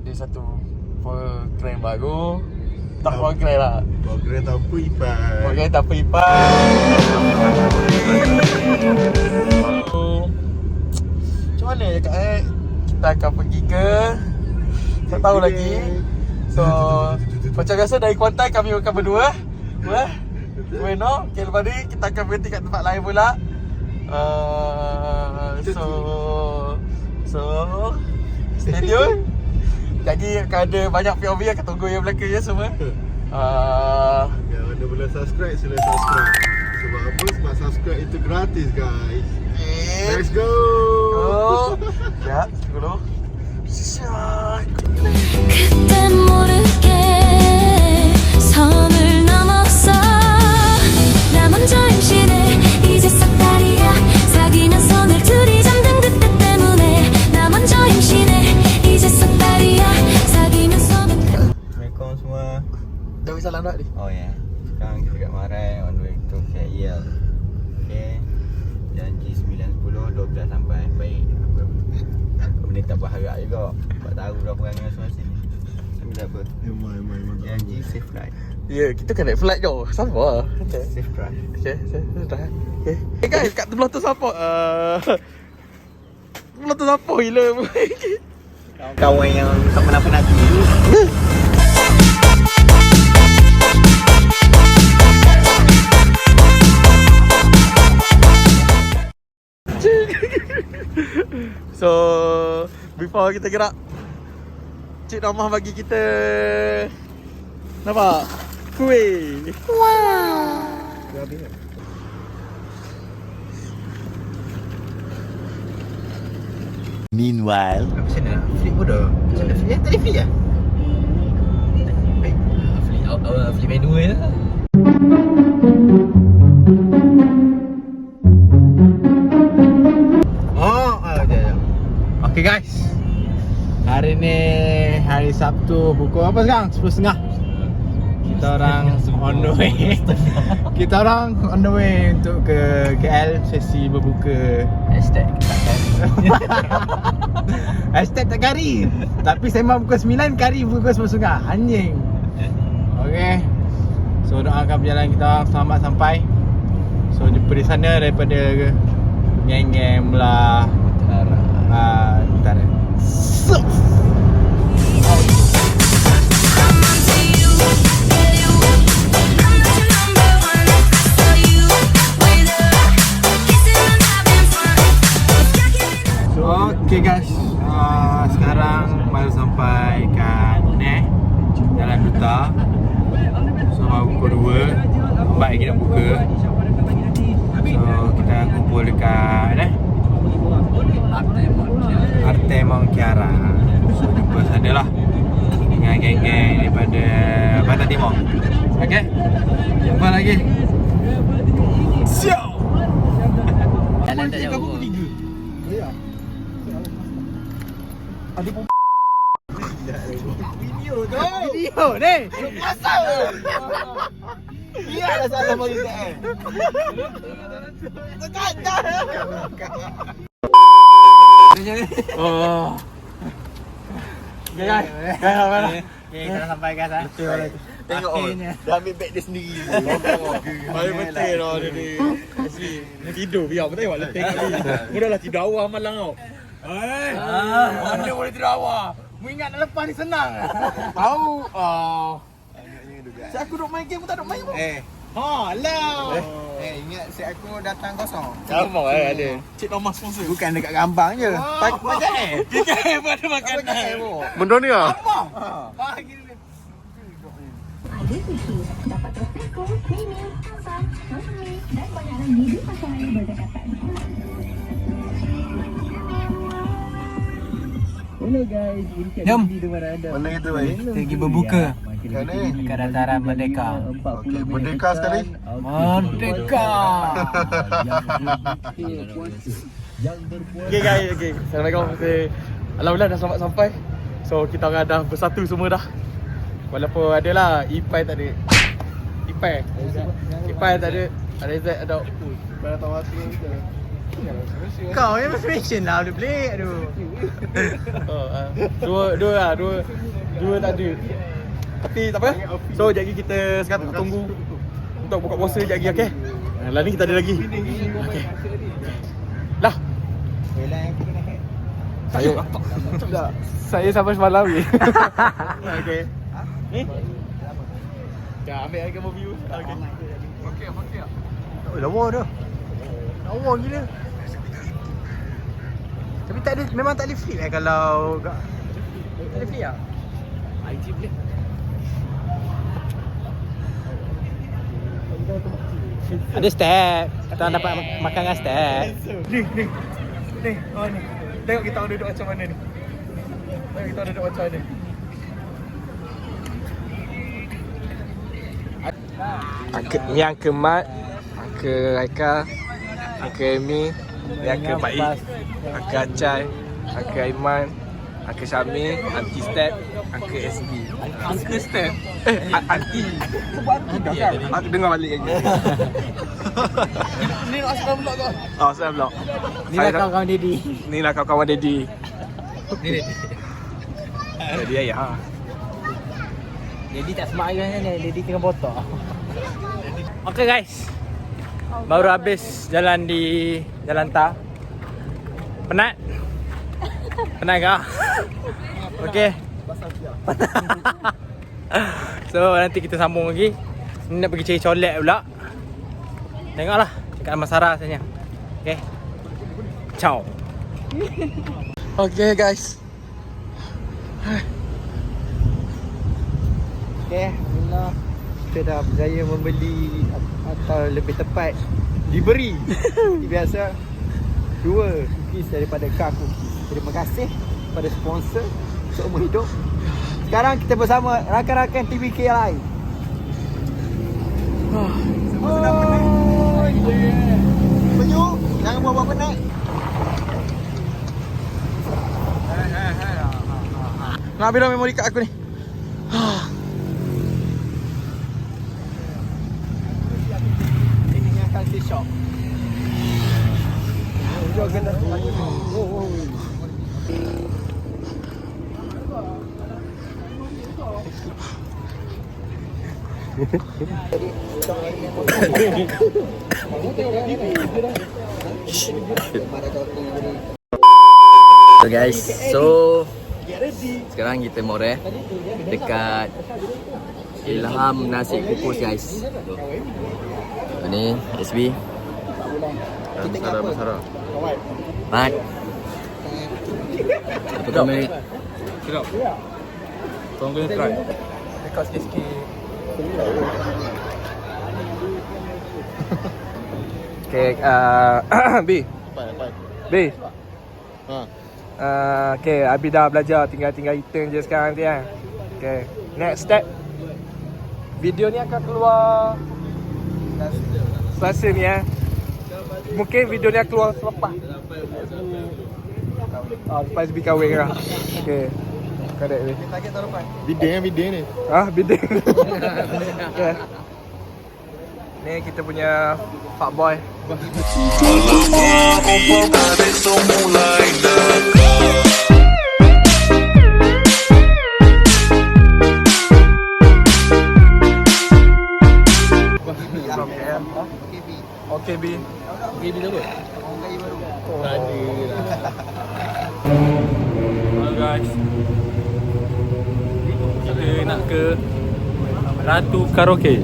ada satu program baru. Tak program lah. Program tanpa Ipan. Program tanpa Ipan. Macam mana ya Kak? Kita akan pergi ke, tak tahu lagi. So macam biasa dari Kuantan kami akan berdua. Bueno, okay, lepas ni kita akan berhenti kat tempat lain pula. So stay tune. Jadi akan ada banyak POV akan tunggu yang belakang ya semua. Yang anda boleh subscribe, sila subscribe. Sebab apa? Sebab subscribe itu gratis guys. Let's go. Ya, dulu. Siap. 그땐 모르게 선을 넘었어 나 먼저 임신해 이제 싹 다리야 사귀는 손을 둘이 잠든 그때 때문에 나 먼저 임신해 이제 싹 다리야 사귀는 손을 Assalamualaikum semua. Dah bisa landak ni. Oh ya. Sekarang kita kat Marai on the way to KL. Okay. Janji 9.10 12 sampai. Baik. Benda tak berharap juga. Tak tahu dah perangai semua sini. Tapi tak apa. Emang. Janji safe flight. Ya, kita kan naik flight je. Sama. Safe drive. Okay, dah. Okay. Hey guys, kat sebelah tu siapa? Sebelah tu siapa gila? Kawan yang tak pernah tu. So, before kita gerak, Cik Ramah bagi kita nampak? Kuih. Meanwhile, Macam mana? Flip pun dah. Macam mana flip? Tadi flip lah? Flip menu je. Okay guys, hari ni hari Sabtu pukul apa sekarang? 10.30. Kita orang on the way. Kita orang on the way untuk ke KL sesi berbuka. Hashtag tak kari. Tapi sembang pukul 9, kari pukul 10.30. Anjing. Okay. So doakan perjalanan kita orang selamat sampai. So jumpa di sana daripada Ngeng-ngeng lah utara. So okay guys, sekarang baru sampai kat Jalan Duta. So baru pukul 2, baik lagi nak buka. So kita kumpul dekat Arte Mount Kiara. So jumpa sana lah dengan geng-geng daripada Pantai Timur. Okay, jumpa lagi. Siap. Jalan tak jauh. Ada pun video tu. Video ni. Asal. Dia lah salah bagi tak. Oh. Okay guys. Okay, kita sampai guys ah. Tengok dah ambil beg dia sendiri. Paling betul lah dia ni. Asli. Tidur biar apa tengok leteng kali. Mudahlah tidur awal malang tau. Mana boleh tidur awal? Mu ingat nak lepas ni senang. Tahu. Si aku duk main game pun tak duk main pun. Lah. Ingat si aku datang kosong. Sama ada. Cik Thomas sponsor. Bukan dekat Gambang je. Pakai. Kita pada makanan. benda ni ah. Ada sushi, dapat Prosecco, Premium, Samsung, Nurmi dan banyak lagi di pasaran yang berdekatan. Hello guys, Jom. Mana kita baik? Kita pergi berbuka Kat ni. kat dataran Merdeka. Okey, merdeka sekali. Merdeka. Okay guys, okay. Assalamualaikum. Alhamdulillah dah selamat sampai. So kita orang dah bersatu semua dah. Walaupun adalah Ipai tak ada. Ipai tak ada. Ada Z ada. Pada tahu hati kita. Kau yang fashion lah boleh pelik. Aduh. Dua tak ada. Tapi tak apa. So sekejap lagi kita sekarang tunggu untuk buka puasa sekejap lagi, okey? Lah ni kita ada lagi. Okey. Lah. Saya sampai semalam ni. Okey. Ni. Dah ambil lagi kamu view. Okey. Oh, lawa dah. Lawa gila. Tapi tak ada, memang tak boleh flip kalau tak boleh flip tak? IG boleh. Ada step. Kita dapat makan dengan step. Ni. Oh ni. Tengok kita duduk macam mana ni. Tengok kita duduk macam mana. Yang Mat, Uncle Raika, Uncle Amy, Uncle Baik, Uncle Acai, Uncle Aiman, Uncle Syamil, Aunty Step, Uncle SB. Uncle Step? Aunty. Sebab Aunty kan? Aku dengar balik lagi. Ni nak asal vlog kau. Oh, saya vlog. Ni lah kawan-kawan Daddy. Ni lah kawan-kawan Daddy. Ni Daddy. Daddy ayah. Daddy tak smart kan ni, Daddy tengah botak. Okay guys, baru habis jalan di Jalan Tar. Penat? Penat kah? Okay. So nanti kita sambung lagi. Ni nak pergi cari colek pula. Tengoklah dekat Amasara sebenarnya. Okay. Ciao. Okay guys. Okay, alhamdulillah kita dah berjaya membeli atau lebih tepat diberi seperti biasa 2 cookies daripada Car Cookies. Terima kasih kepada sponsor seumur hidup. Sekarang kita bersama rakan-rakan TBK lain. Semua sedang penat. Penyu, jangan buat-buat penat. Nak ambil memori kat aku ni. Shop. So guys, sekarang kita more dekat Ilham Nasi Kukus guys. Ni SB Masara. Mat. Apa kau Mary? Sedap. Korang kena try. Dekat sikit-sikit. Okay, B. B. Okay, Abi dah belajar, tinggal return je sekarang nanti kan. Okay, next step. Video ni akan keluar Selasa ni Mungkin video ni akan keluar selepas lepas SB kahwin lah. Okay, correct ni. Bideng ni. Bideng. Okay. Ni kita punya fuckboy. OKB. OKB tu apa? Hello guys. Kita nak ke Ratu Karaoke.